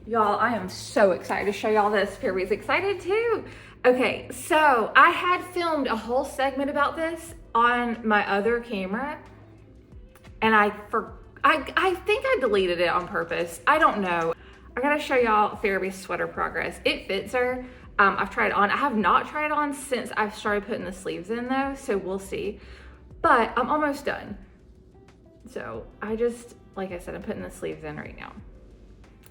Y'all, I am so excited to show y'all this. Pharaby's excited too. Okay, so I had filmed a whole segment about this on my other camera, and I think I deleted it on purpose. I don't know. I gotta show y'all Pharaby's sweater progress. It fits her. I've tried it on. I have not tried it on since I've started putting the sleeves in though, so we'll see. But I'm almost done. So like I said, I'm putting the sleeves in right now.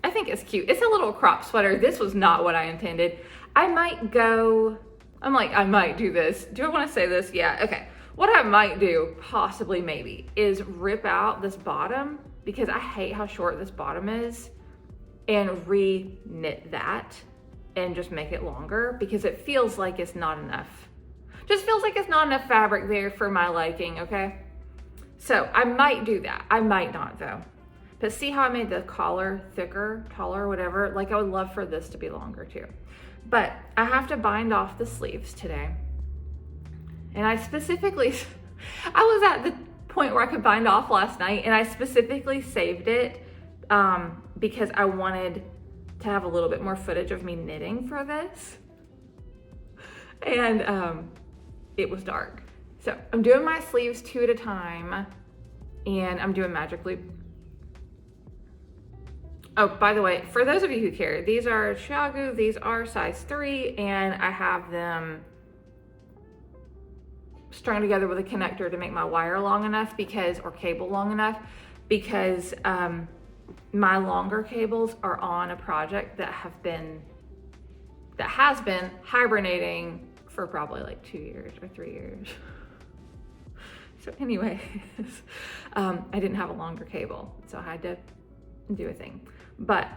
I think it's cute. It's a little crop sweater. This was not what I intended. I might do this. Do I want to say this? Yeah, okay. What I might do, possibly maybe, is rip out this bottom because I hate how short this bottom is and re-knit that and just make it longer because it feels like it's not enough. Just feels like it's not enough fabric there for my liking, okay? So I might do that. I might not though. But see how I made the collar thicker, taller, whatever? Like I would love for this to be longer too. But I have to bind off the sleeves today. And I was at the point where I could bind off last night and I specifically saved it because I wanted to have a little bit more footage of me knitting for this. And it was dark. So I'm doing my sleeves 2 at a time and I'm doing magic loop. Oh, by the way, for those of you who care, these are Chiagu, these are size 3, and I have them strung together with a connector to make my wire long enough or cable long enough, because my longer cables are on a project that has been hibernating for probably like 2 years or 3 years. So anyways, I didn't have a longer cable, so I had to do a thing. But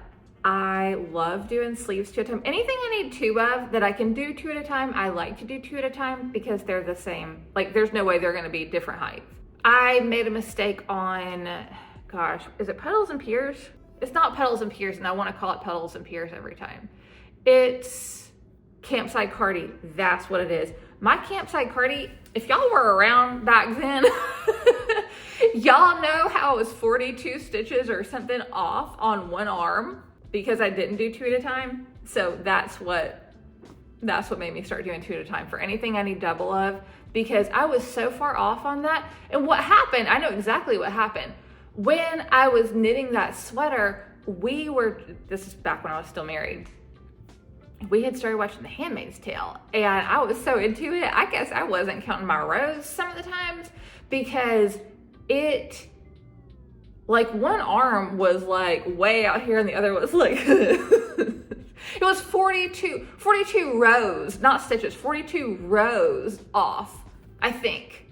I love doing sleeves 2 at a time. Anything I need 2 of that I can do 2 at a time, I like to do 2 at a time because they're the same. Like there's no way they're gonna be different heights. I made a mistake on, gosh, is it Petals and Piers? It's not Petals and Piers, and I wanna call it Petals and Piers every time. It's Campsite Cardi, that's what it is. My Campsite Cardi, if y'all were around back then, y'all know how it was 42 stitches or something off on one arm because I didn't do 2 at a time. So that's what made me start doing 2 at a time for anything I need double of, because I was so far off on that. And what happened, I know exactly what happened. When I was knitting that sweater, this is back when I was still married, we had started watching The Handmaid's Tale and I was so into it. I guess I wasn't counting my rows some of the times because like one arm was like way out here and the other was like, it was 42 rows, not stitches, 42 rows off, I think.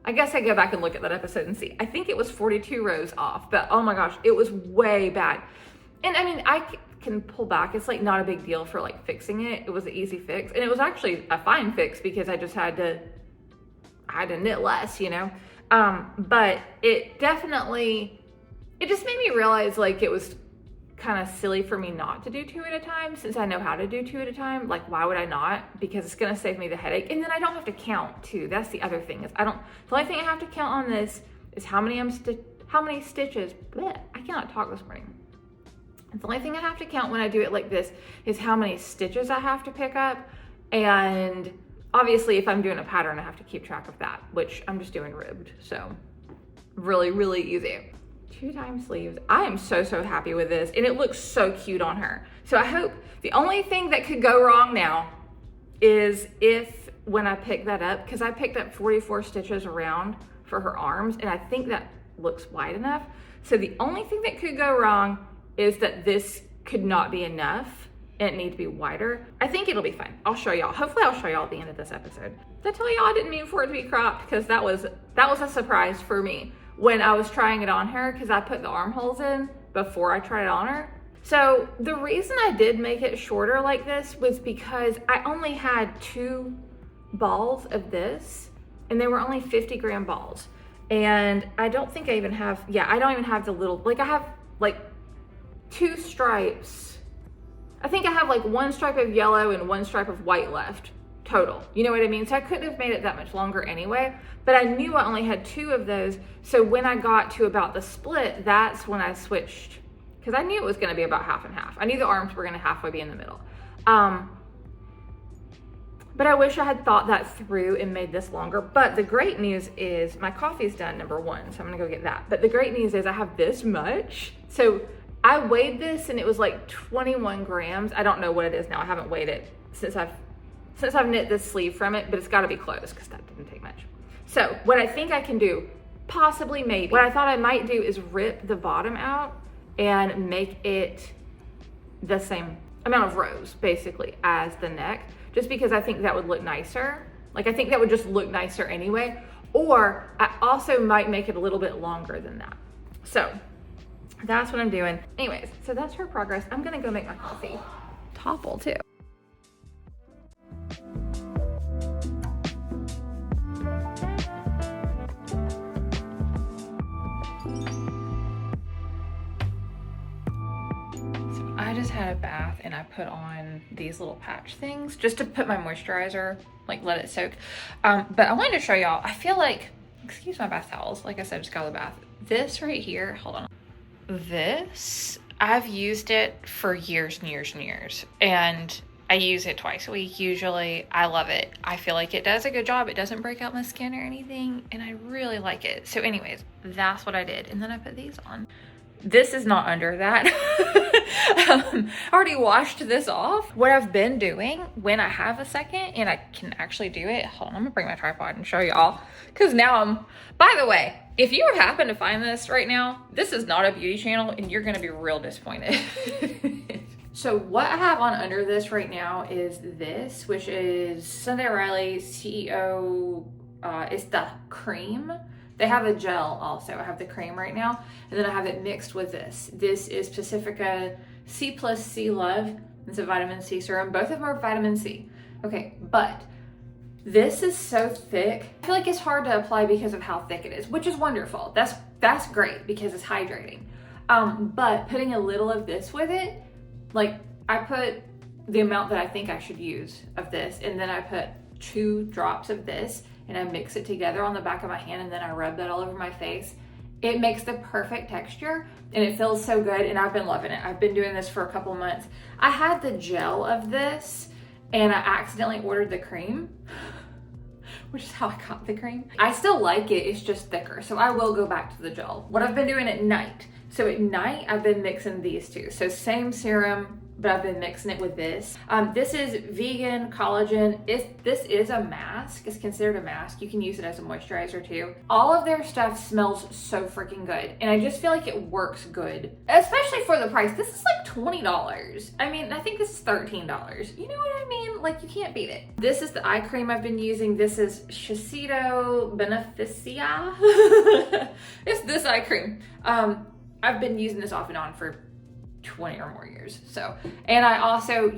I guess I go back and look at that episode and see. I think it was 42 rows off, but oh my gosh, it was way bad. And I mean, I can pull back. It's like not a big deal for like fixing it. It was an easy fix. And it was actually a fine fix because I just had to knit less, you know? But it just made me realize like it was kind of silly for me not to do 2 at a time since I know how to do 2 at a time. Like, why would I not? Because it's going to save me the headache. And then I don't have to count too. That's the other thing is the only thing I have to count on this is how many stitches. Bleh, I cannot talk this morning. The only thing I have to count when I do it like this is how many stitches I have to pick up. And obviously if I'm doing a pattern, I have to keep track of that, which I'm just doing ribbed. So really, really easy. 2 times sleeves. I am so happy with this and it looks so cute on her. So I hope the only thing that could go wrong now is when I pick that up, because I picked up 44 stitches around for her arms and I think that looks wide enough. So the only thing that could go wrong is that this could not be enough and it needs to be wider. I think it'll be fine. I'll show y'all. Hopefully I'll show y'all at the end of this episode. Did I tell y'all I didn't mean for it to be cropped? Because that was a surprise for me when I was trying it on her, because I put the armholes in before I tried it on her. So the reason I did make it shorter like this was because I only had 2 balls of this and they were only 50 gram balls. And I don't think I even have, I don't even have the little, like I have like 2 stripes. I think I have like 1 stripe of yellow and 1 stripe of white left total. You know what I mean? So I couldn't have made it that much longer anyway, but I knew I only had 2 of those. So when I got to about the split, that's when I switched because I knew it was gonna be about half and half. I knew the arms were gonna halfway be in the middle. But I wish I had thought that through and made this longer. But the great news is my coffee's done, number one, so I'm gonna go get that. But the great news is I have this much. So I weighed this and it was like 21 grams. I don't know what it is now. I haven't weighed it since I've knit this sleeve from it, but it's gotta be close because that didn't take much. So what I think I can do, possibly maybe, what I thought I might do is rip the bottom out and make it the same amount of rows basically as the neck, just because I think that would look nicer. Like I think that would just look nicer anyway. Or I also might make it a little bit longer than that. So that's what I'm doing. Anyways, so that's her progress. I'm gonna go make my coffee. Topple too. I just had a bath and I put on these little patch things just to put my moisturizer, like let it soak. But I wanted to show y'all, I feel like, excuse my bath towels, like I said, just got out of the bath. This right here, hold on. This, I've used it for years and years and years. And I use it twice a week usually. I love it. I feel like it does a good job. It doesn't break out my skin or anything. And I really like it. So anyways, that's what I did. And then I put these on. This is not under that. I already washed this off. What I've been doing when I have a second and I can actually do it, hold on, I'm gonna bring my tripod and show y'all. Cause now by the way, if you happen to find this right now, this is not a beauty channel and you're gonna be real disappointed. So what I have on under this right now is this, which is Sunday Riley CEO, it's the cream. They have a gel also. I have the cream right now, and then I have it mixed with this. This is Pacifica C+C Love. It's a vitamin C serum. Both of them are vitamin C. Okay, but this is so thick. I feel like it's hard to apply because of how thick it is, which is wonderful. That's great because it's hydrating. But putting a little of this with it, like I put the amount that I think I should use of this, and then I put 2 drops of this, and I mix it together on the back of my hand, and then I rub that all over my face. It makes the perfect texture and it feels so good, and I've been loving it. I've been doing this for a couple months. I had the gel of this and I accidentally ordered the cream, which is how I got the cream. I still like it, it's just thicker. So I will go back to the gel. What I've been doing at night. So at night, I've been mixing these two. So same serum, but I've been mixing it with this. This is vegan collagen. This is a mask. It's considered a mask. You can use it as a moisturizer too. All of their stuff smells so freaking good. And I just feel like it works good, especially for the price. This is like $20. I mean, I think this is $13. You know what I mean? Like you can't beat it. This is the eye cream I've been using. This is Shiseido Beneficia. It's this eye cream. I've been using this off and on for 20 or more years. So, and I also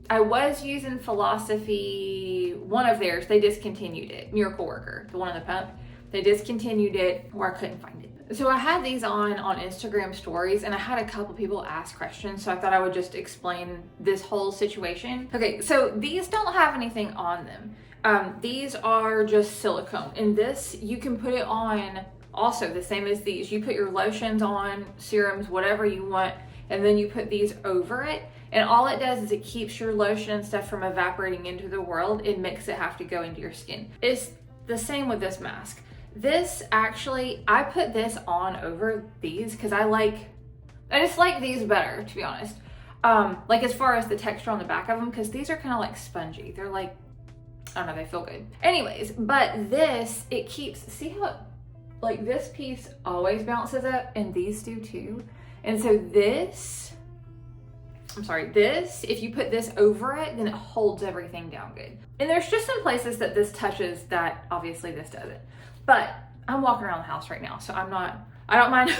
I was using Philosophy, one of theirs, they discontinued it. Miracle Worker, the one on the pump. They discontinued it or I couldn't find it. So I had these on Instagram stories and I had a couple people ask questions. So I thought I would just explain this whole situation. Okay, so these don't have anything on them. These are just silicone, and this, you can put it on also the same as these. You put your lotions on, serums, whatever you want, and then you put these over it. And all it does is it keeps your lotion and stuff from evaporating into the world. It makes it have to go into your skin. It's the same with this mask. This actually, I put this on over these because I just like these better, to be honest. Like as far as the texture on the back of them, because these are kind of like spongy. They're like, I don't know, they feel good. Anyways, but this, it keeps, see how it, like this piece always bounces up and these do too. And so this, if you put this over it, then it holds everything down good. And there's just some places that this touches that obviously this doesn't. But I'm walking around the house right now, so I don't mind.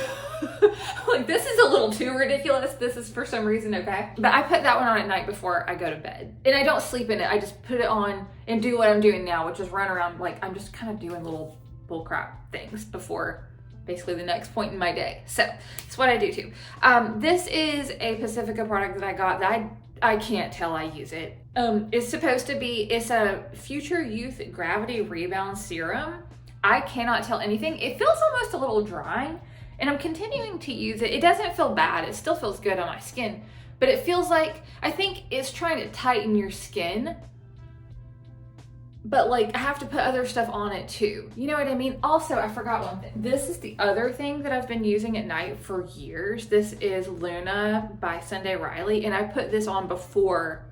Like this is a little too ridiculous. This is for some reason, okay? But I put that one on at night before I go to bed. And I don't sleep in it. I just put it on and do what I'm doing now, which is run around. Like I'm just kind of doing little bullcrap things before basically the next point in my day. So that's what I do too. This is a Pacifica product that I got that I can't tell I use it. It's supposed to be, it's a Future Youth Gravity Rebound Serum. I cannot tell anything. It feels almost a little dry. and I'm continuing to use it. It doesn't feel bad. It still feels good on my skin, but it feels like, I think it's trying to tighten your skin, but like I have to put other stuff on it too. You know what I mean? Also, I forgot one thing. This is the other thing that I've been using at night for years. This is Luna by Sunday Riley, and I put this on before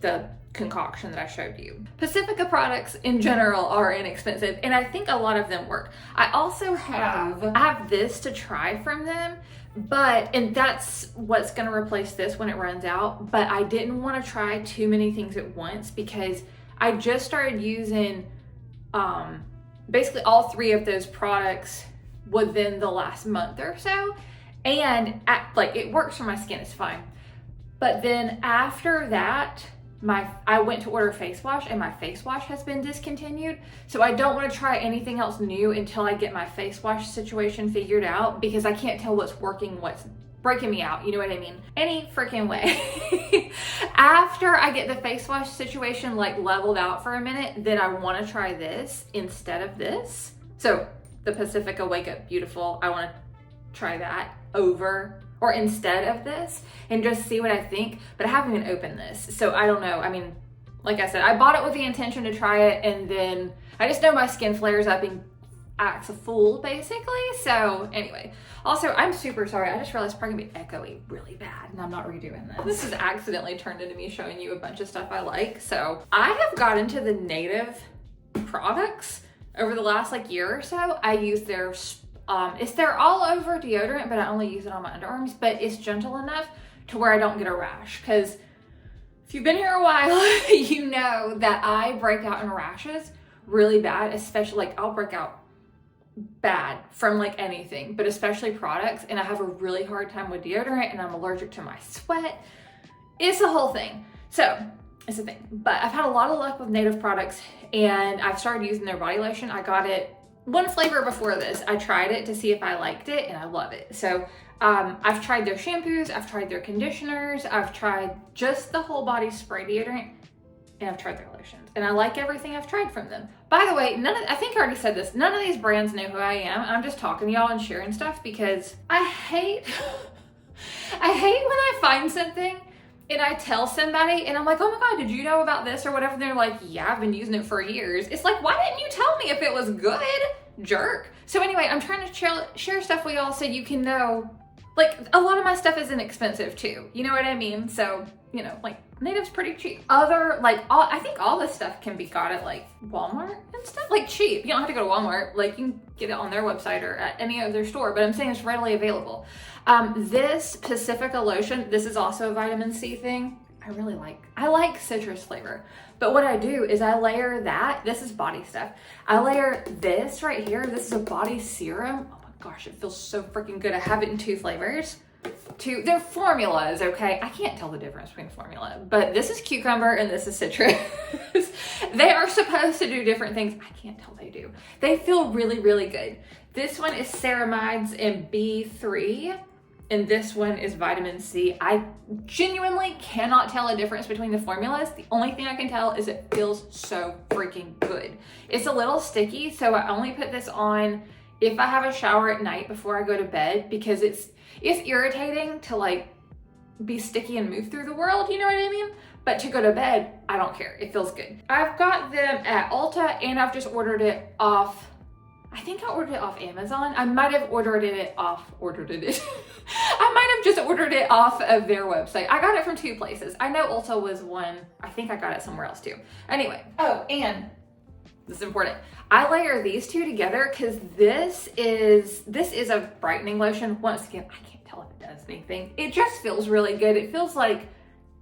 the concoction that I showed you. Pacifica products in general are inexpensive, and I think a lot of them work. I also have this to try from them, and that's what's gonna replace this when it runs out, but I didn't wanna try too many things at once because I just started using basically all 3 of those products within the last month or so, and like it works for my skin, it's fine. But then after that, I went to order face wash, and my face wash has been discontinued. So I don't want to try anything else new until I get my face wash situation figured out, because I can't tell what's working, what's breaking me out. You know what I mean? Any freaking way. After I get the face wash situation like leveled out for a minute, then I want to try this instead of this. So the Pacifica Wake Up Beautiful, I want to try that over or instead of this and just see what I think, but I haven't even opened this, so I don't know. I mean, like I said, I bought it with the intention to try it, and then I just know my skin flares up and acts a fool basically. So anyway, also I'm super sorry, I just realized it's probably gonna be echoey really bad, and I'm not redoing this. This has accidentally turned into me showing you a bunch of stuff I like. So I have got into the Native products over the last like year or so. I use their it's their all over deodorant, but I only use it on my underarms, but it's gentle enough to where I don't get a rash. Because if you've been here a while, you know that I break out in rashes really bad, especially like I'll break out bad from like anything, but especially products. And I have a really hard time with deodorant, and I'm allergic to my sweat. It's a whole thing. So it's a thing, but I've had a lot of luck with Native products, and I've started using their body lotion. I got it one flavor before this. I tried it to see if I liked it, and I love it. So I've tried their shampoos, I've tried their conditioners, I've tried just the whole body spray deodorant, and I've tried their lotions, and I like everything I've tried from them. By the way, I think I already said this, none of these brands know who I am. I'm just talking to y'all and sharing stuff because I hate when I find something and I tell somebody and I'm like, oh my God, did you know about this or whatever? And they're like, yeah, I've been using it for years. It's like, why didn't you tell me if it was good, jerk? So anyway, I'm trying to share stuff with y'all so you can know, like, a lot of my stuff is inexpensive too. You know what I mean? So, you know, like, Native's pretty cheap. I think all this stuff can be got at like Walmart and stuff, like cheap. You don't have to go to Walmart. Like, you can get it on their website or at any other store, but I'm saying it's readily available. This Pacifica lotion, this is also a vitamin C thing. I like citrus flavor, but what I do is I layer that. This is body stuff. I layer this right here. This is a body serum. Oh my gosh, it feels so freaking good. I have it in 2 flavors. They're formulas, okay? I can't tell the difference between formula, but this is cucumber and this is citrus. They are supposed to do different things. I can't tell they do. They feel really, really good. This one is ceramides and B3, and this one is vitamin C. I genuinely cannot tell a difference between the formulas. The only thing I can tell is it feels so freaking good. It's a little sticky, so I only put this on if I have a shower at night before I go to bed, because it's irritating to like be sticky and move through the world, you know what I mean? But to go to bed, I don't care. It feels good. I've got them at Ulta, and I've just ordered it off, I think I ordered it off Amazon. I might have ordered it. I might have just ordered it off of their website. I got it from 2 places. I know Ulta was one. I think I got it somewhere else too. Anyway, oh, and this is important. I layer these 2 together because this is a brightening lotion. Once again, I can't tell if it does anything. It just feels really good. It feels like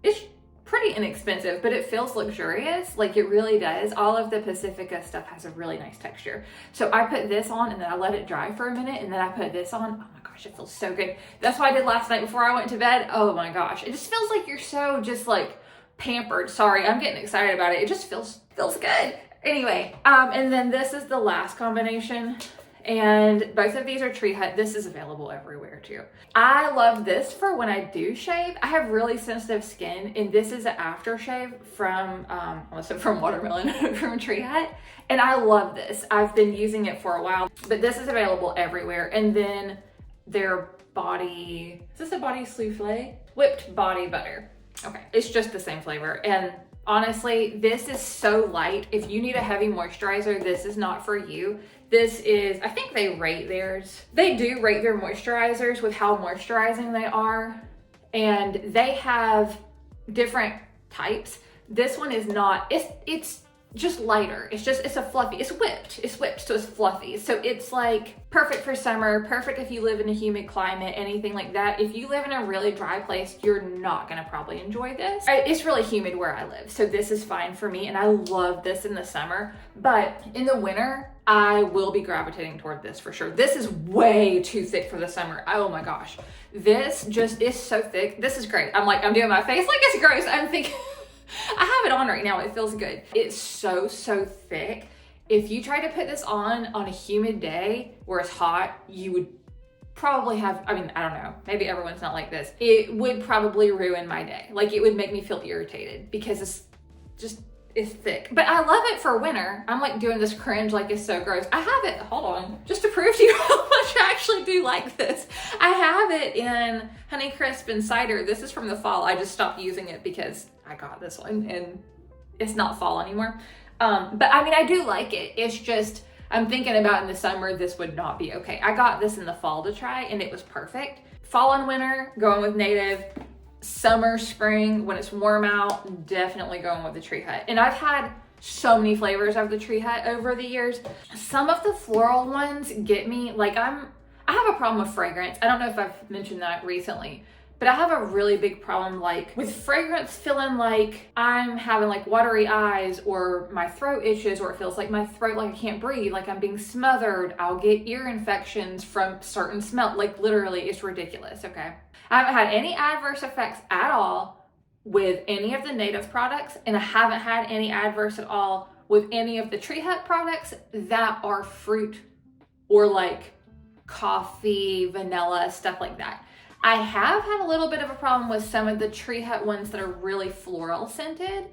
it's pretty inexpensive, but it feels luxurious. Like, it really does. All of the Pacifica stuff has a really nice texture. So I put this on and then I let it dry for a minute, and then I put this on. Oh my gosh, it feels so good. That's what I did last night before I went to bed. Oh my gosh. It just feels like you're so just like pampered. Sorry, I'm getting excited about it. It just feels good. Anyway, and then this is the last combination, and both of these are Tree Hut. This is available everywhere too. I love this for when I do shave. I have really sensitive skin, and this is an aftershave from, from Watermelon from Tree Hut, and I love this. I've been using it for a while, but this is available everywhere. And then their body, is this a body souffle? Whipped body butter. Okay, it's just the same flavor. And honestly, this is so light. If you need a heavy moisturizer, this is not for you. This is, I think they rate theirs. They do rate their moisturizers with how moisturizing they are. And they have different types. This one is not, it's just lighter. It's a fluffy, it's whipped, so it's fluffy. So it's like perfect for summer, perfect if you live in a humid climate, anything like that. If you live in a really dry place, you're not gonna probably enjoy this. It's really humid where I live, so this is fine for me, and I love this in the summer. But in the winter, I will be gravitating toward this for sure. This is way too thick for the summer. Oh my gosh. This just is so thick. This is great. I'm doing my face like it's gross. I'm thinking, I have it on right now. It feels good. It's so thick. If you try to put this on a humid day where it's hot, you would probably have, I don't know, maybe everyone's not like this. It would probably ruin my day. Like, it would make me feel irritated because it's thick. But I love it for winter. I'm like doing this cringe like it's so gross. I have it, hold on, just to prove to you how much I actually do like this. I have it in Honeycrisp and Cider. This is from the fall. I just stopped using it because I got this one and it's not fall anymore. But I do like it. It's just, I'm thinking about in the summer, this would not be okay. I got this in the fall to try and it was perfect. Fall and winter, going with Native. Summer, spring, when it's warm out, definitely going with the Tree Hut. And I've had so many flavors of the Tree Hut over the years. Some of the floral ones get me, like I have a problem with fragrance. I don't know if I've mentioned that recently, but I have a really big problem like with fragrance feeling like I'm having like watery eyes, or my throat itches, or it feels like my throat, like I can't breathe, like I'm being smothered. I'll get ear infections from certain smell. Like literally, it's ridiculous, okay? I haven't had any adverse effects at all with any of the Native products, and I haven't had any adverse at all with any of the Tree Hut products that are fruit or like coffee, vanilla, stuff like that. I have had a little bit of a problem with some of the Tree Hut ones that are really floral scented.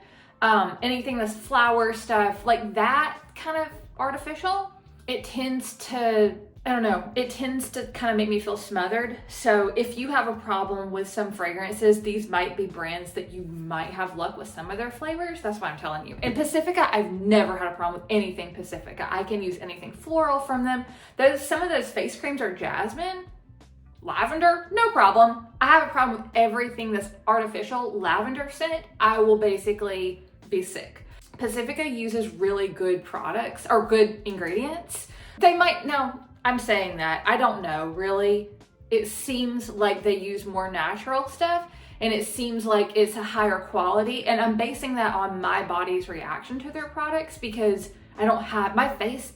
Anything that's flower stuff, like that kind of artificial, it tends to, I don't know, it tends to kind of make me feel smothered. So if you have a problem with some fragrances, these might be brands that you might have luck with some of their flavors. That's why I'm telling you. And Pacifica, I've never had a problem with anything Pacifica. I can use anything floral from them. Some of those face creams are jasmine, lavender, no problem. I have a problem with everything that's artificial lavender scent. I will basically be sick. Pacifica uses really good products or good ingredients. They might, now, I'm saying that, I don't know, really. It seems like they use more natural stuff, and it seems like it's a higher quality, and I'm basing that on my body's reaction to their products because I don't have, my face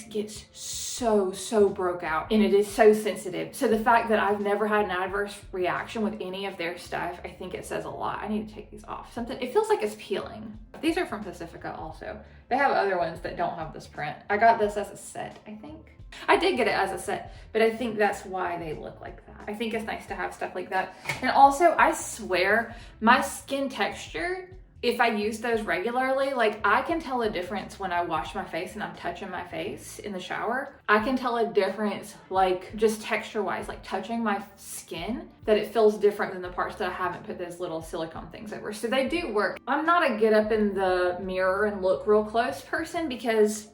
gets so broke out, and it is so sensitive. So the fact that I've never had an adverse reaction with any of their stuff, I think it says a lot. I need to take these off. It feels like it's peeling. These are from Pacifica also. They have other ones that don't have this print. I got this as a set, I think. I did get it as a set, but I think that's why they look like that. I think it's nice to have stuff like that. And also, I swear, my skin texture, if I use those regularly, like I can tell a difference when I wash my face and I'm touching my face in the shower. I can tell a difference, like just texture wise, like touching my skin, that it feels different than the parts that I haven't put those little silicone things over. So they do work. I'm not a get up in the mirror and look real close person because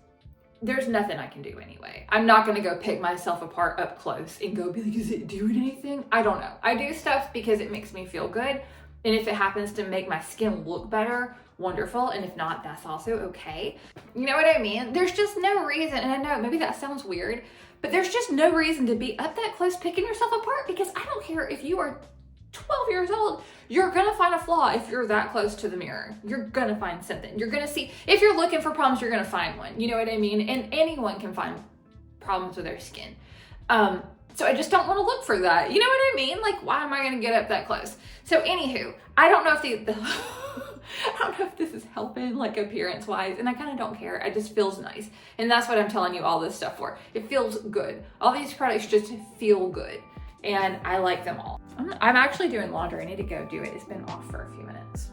there's nothing I can do anyway. I'm not gonna go pick myself apart up close and go be like, is it doing anything? I don't know. I do stuff because it makes me feel good. And if it happens to make my skin look better, wonderful. And if not, that's also okay. You know what I mean? There's just no reason, and I know maybe that sounds weird, but there's just no reason to be up that close picking yourself apart, because I don't care if you are 12 years old, you're gonna find a flaw if you're that close to the mirror. You're gonna find something. You're gonna see, if you're looking for problems, you're gonna find one. You know what I mean? And anyone can find problems with their skin. So I just don't want to look for that. You know what I mean? Like, why am I going to get up that close? So anywho, I don't know if I don't know if this is helping like appearance wise, and I kind of don't care. It just feels nice. And that's what I'm telling you all this stuff for. It feels good. All these products just feel good, and I like them all. I'm actually doing laundry. I need to go do it. It's been off for a few minutes.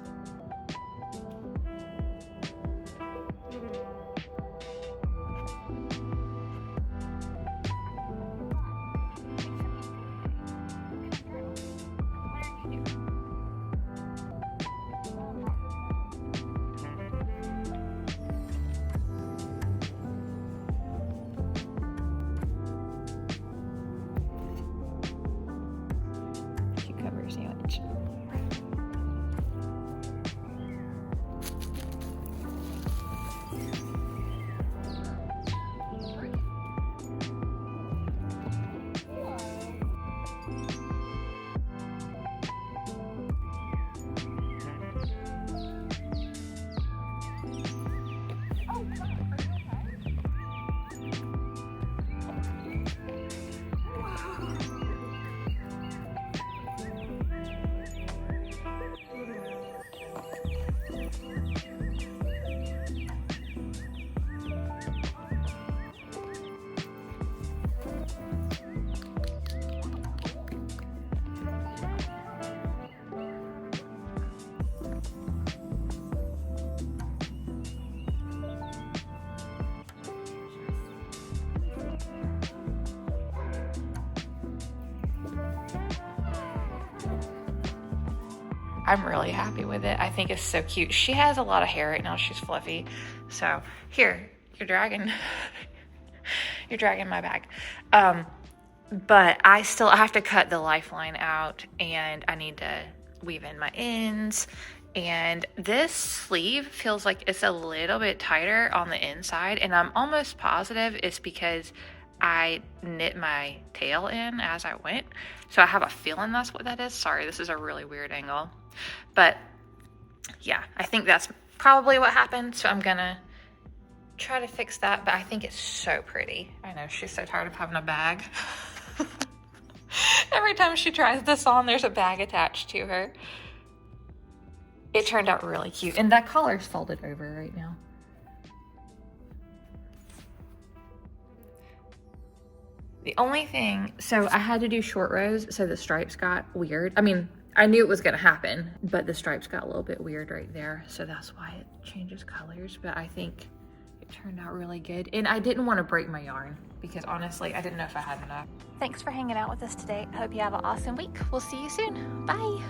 much. I'm really happy with it. I think it's so cute. She has a lot of hair right now. She's fluffy. So here, you're dragging my bag. But I have to cut the lifeline out, and I need to weave in my ends. And this sleeve feels like it's a little bit tighter on the inside, and I'm almost positive it's because I knit my tail in as I went. So I have a feeling that's what that is. Sorry, this is a really weird angle. But yeah, I think that's probably what happened. So I'm gonna try to fix that, but I think it's so pretty. I know, she's so tired of having a bag. Every time she tries this on, there's a bag attached to her. It turned out really cute. And that collar's folded over right now. The only thing, so I had to do short rows, so the stripes got weird. I mean, I knew it was gonna happen, but the stripes got a little bit weird right there. So that's why it changes colors, but I think it turned out really good. And I didn't want to break my yarn because honestly, I didn't know if I had enough. Thanks for hanging out with us today. I hope you have an awesome week. We'll see you soon. Bye.